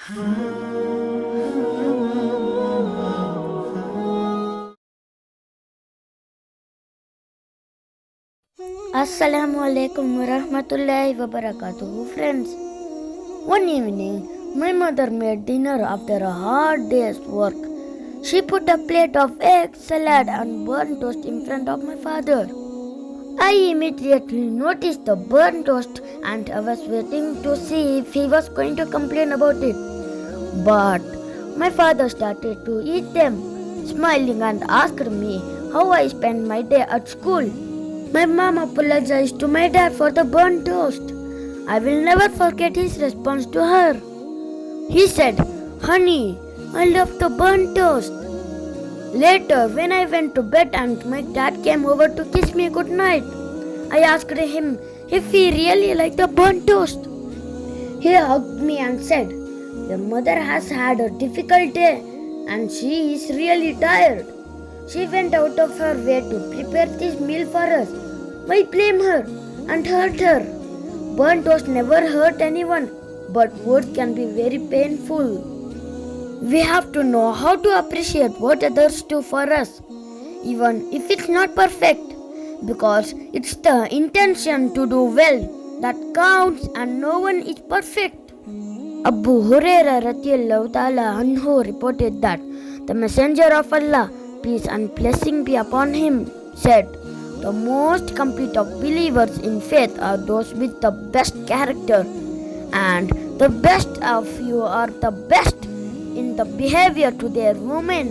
Assalamu alaikum wa rahmatullahi wa barakatuhu, friends. One evening, my mother made dinner after a hard day's work. She put a plate of egg, salad, and burnt toast in front of my father. I immediately noticed the burnt toast and I was waiting to see if he was going to complain about it. But my father started to eat them, smiling and asked me how I spent my day at school. My mom apologized to my dad for the burnt toast. I will never forget his response to her. He said, "Honey, I love the burnt toast." Later, when I went to bed and my dad came over to kiss me goodnight, I asked him if he really liked the burnt toast. He hugged me and said, "Your mother has had a difficult day and she is really tired. She went out of her way to prepare this meal for us. Why blame her and hurt her? Burnt toast never hurt anyone, but words can be very painful. We have to know how to appreciate what others do for us, even if it's not perfect, because it's the intention to do well that counts and no one is perfect." Abu Hurairah radiyallahu ta'ala anhu reported that the Messenger of Allah, peace and blessing be upon him, said, "The most complete of believers in faith are those with the best character, and the best of you are the best in the behavior to their women."